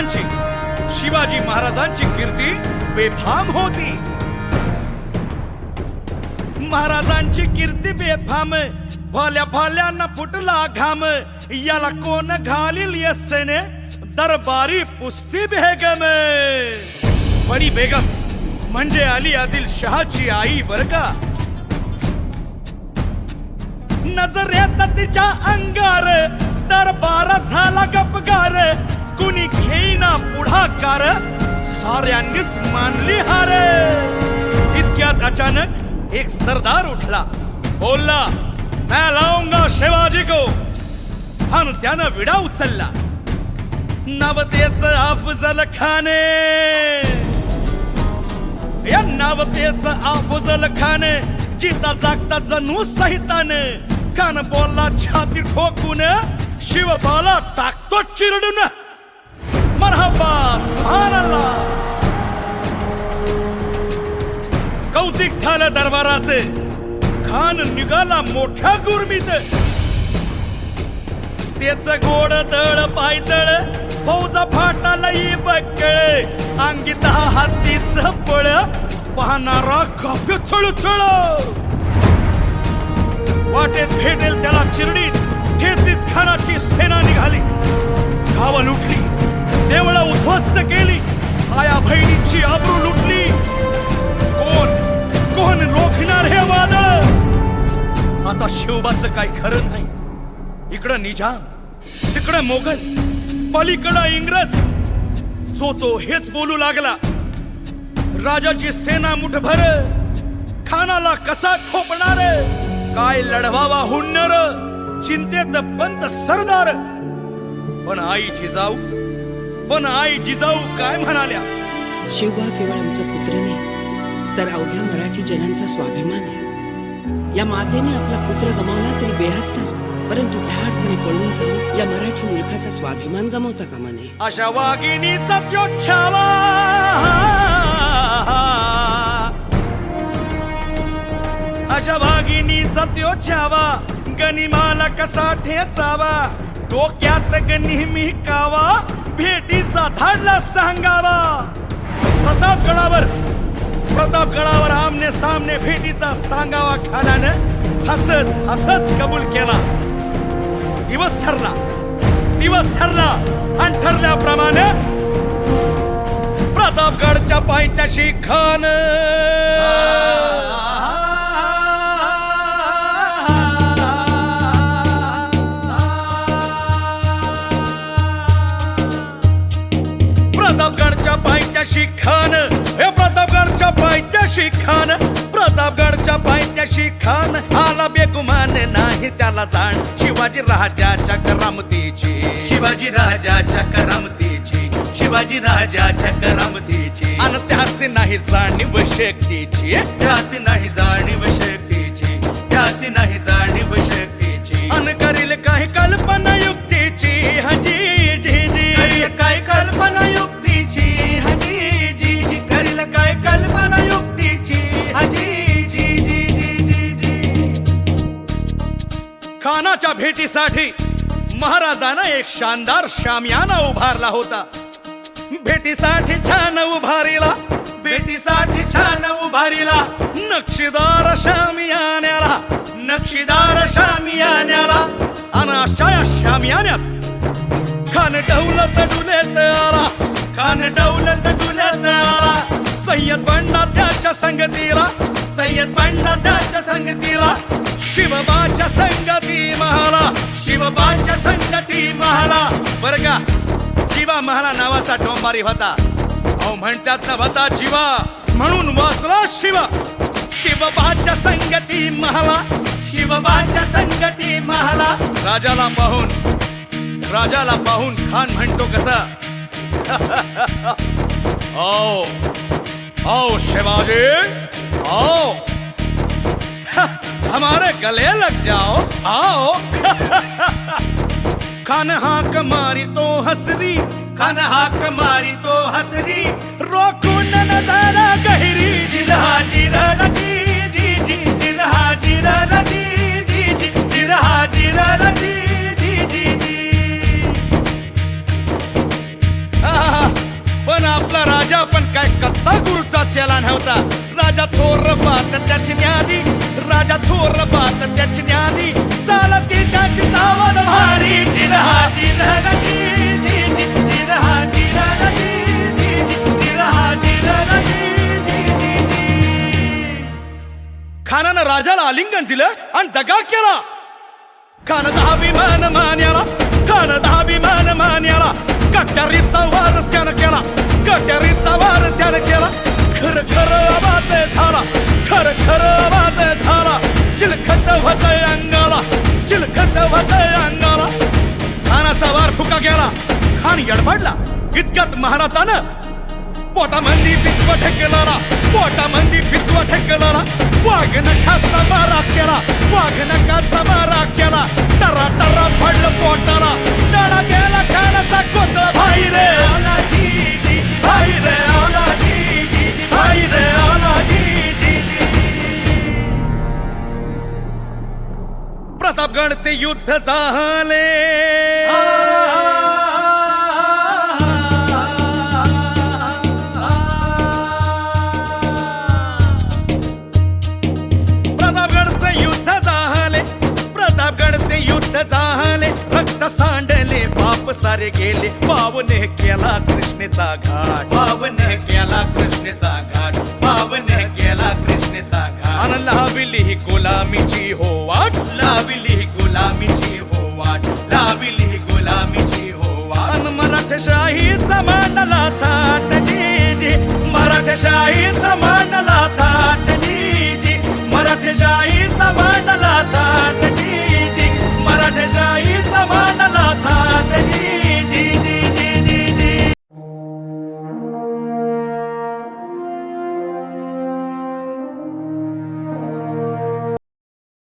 शिवाजी महाराजांची कीर्ती बेफाम होती. महाराजांची कीर्ती बेफाम, भाल्या भाल्यांना फुटला घाम. याला कोण घालील यस्सेने, दरबारी पुस्ती बेगम. बडी बेगम म्हणजे अली आदिल शहाची आई बर का. नजरेत तिच्या अंगार दरबार झाला गपगार. कुणी घेईना पुढाकार, साऱ्यांनीच मानली हार. इतक्यात अचानक एक सरदार उठला, बोलला मैं लाऊंगा शिवाजी को. आणि त्यानं विडा उचलला. नवतेच अफजल खाने, या नवतेच अफजल खाने. जिता जागता जणू सहिताने. कान बोलला छाती ठोकून, शिवबाला टाकतो चिरडून. मरहबा सुभानअल्लाह. कौतिक झालं दरबारात. खान निघाला मोठ्या गुरमीत. त्याच गोड दळ पायदळ, फौजा फाटालाही बक्कळ. अंगी 10 हातीच बळ, पाहणारा काप्य चळचळ. वाटेत भेटेल त्याला चिरडीत, ठेचीत खानाची सेना निघाली. गाव लुटली, देवळा उद्ध्वस्त केली. आया बहिणीची आबरू लुटली. कोण रोखणार हे वादळ. आता शिवबाचं काय खरं नाही. इकडं निजाम, तिकडं मोगल, पलीकडं इंग्रज. जो तो हेच बोलू लागला. राजाची सेना मुठभर, खानाला कसा ठोपणार. काय लढवावा हुन्नर, चिंतेत पंत सरदार. पण आई जिजाऊ काय म्हणाल्या. शिवबा केवळ आमचा पुत्र नाही, तर अवघ्या मराठी जनांचा स्वाभिमान आहे. या मातेने आपला पुत्र गमावला तरी बेहत्तर, परंतु भ्याडपणे पळून जाऊन या मराठी मुलखाचा स्वाभिमान गमावता कामा नये. अशा वाघिणीचा त्यो छावा, अशा वाघिणीचा त्यो छावा. गनिमाला कसा ठेचावा, डोक्यात नेहमी कावा. भेटीचा धाडला सांगावा. प्रतापगडावर आमने सामने भेटीचा सांगावा. खानानं हसत हसत कबूल केला. दिवस ठरला आणि ठरल्याप्रमाणे प्रतापगडच्या पायथ्याशी खान. प्रतापगडच्या पायथ्याशी खान, हे प्रतापगडच्या पायथ्याशी खान. प्रतापगडच्या पायथ्याशी खान आला बेगुमान नाही त्याला जाण. शिवाजी राजाच्या करामतीची, शिवाजी राजाच्या करामतीची, शिवाजी राजाच्या करामतीची. आणि त्यासी नाही जाणीव शक्तीची, त्यासी नाही जाणीव शक्तीची, त्यासी नाही जाणीव शक्तीची. अन करील काही कल्पना युक्तीची. हजी जी जी काय कल्पना युक्तीची. हजी जी जी करील काय कल्पना युक्तीची. हजी जी जी जी जी जी. खानाच्या भेटीसाठी महाराजानं एक शानदार शामियाना उभारला होता. भेटीसाठी छान उभारीला, भेटीसाठी छान उभारीला. नक्षीदार शामियान्याला, नक्षीदार शामियान्याला. आणि अशा या शामियान्यात खान डौलत डुलेत आला, खान डौलत डुलेत आला. सय्यद बंडा त्याच्या संगतीला, सय्यद बंडा त्याच्या संगतीला. शिवबाच्या संगती महाला, शिवबाच्या संगती महाला. बर का, जीवा महाला नावाचा डोंबारी होता. अहो म्हणतात ना होता जीवा, म्हणून वाचला शिवा. शिवबाच्या संगती महाला, शिवबाच्या संगती महाला. राजाला पाहून खान म्हणतो कसा. आओ आओ शिवाजी, आओ हमारे गले लग जाओ, आओ. खान हाक मारी तो हसरी, खान हाक मारी तो हसरी. रोखून नजारा गहिरी. जिरहा जिरहा जी जी जी, जिरहा जिरहा जी जी जी, जिरहा जिरहा जी जी जी जी. कच्चा गुरुचा चेला नव्हता. राजा थोर बात त्याची न्यारी, राजा थोर बात त्याची न्यारी. चालाची त्याची सावध भारी. जिरहा जिरहनजी, जी जी जिरहा जिरहनजी, जी जी जिरहा जिरहनजी, जी जी जी. खानानं राजाला आलिंगन दिलं आणि दगा केला. खान दहाभिमान मान्याला, खान दहाभिमान मान्याला. कट्यारीचा वार त्यानं केला, कट्यारीचा वार त्यानं केला. खर खर आवाज झाला, खर खर आवाज झाला. चिलखत होतय अंगाला, चिलखत होतय अंगाला. खानाचा वार फुका गेला. खान यडबडला. इतक्यात महाराजानं पोटामंदी बिचवा ठेकलेला, पोटामंदी बिचवा ठेकलेला. वाघ नखाचा मारा केला, वाघ नखाचा मारा केला. टरा टरा पडलं पोटाला. टळा गेला खानाचा कोतळ. भाई रे आला जी जी, भाई रे आला जी जी, भाई रे आला जी जी जी. प्रतापगडचे युद्ध झाले. प्रतापगडचे युद्ध झाले, प्रतापगडचे युद्ध झाले. रक्त सांडले, बाप सारे गेले. पावने केला कृष्णेचा घाट, पावने केला कृष्णेचा घाट, पावने केला कृष्णेचा घाट. अन लाविली ही गुलामीची हो वाट, लाविली ही गुलामीची हो वाट, लाविली ही गुलामीची हो वाट. अन मराठशाहीचा मांडला थाट जी जी, मराठशाहीचा मांडला थाट.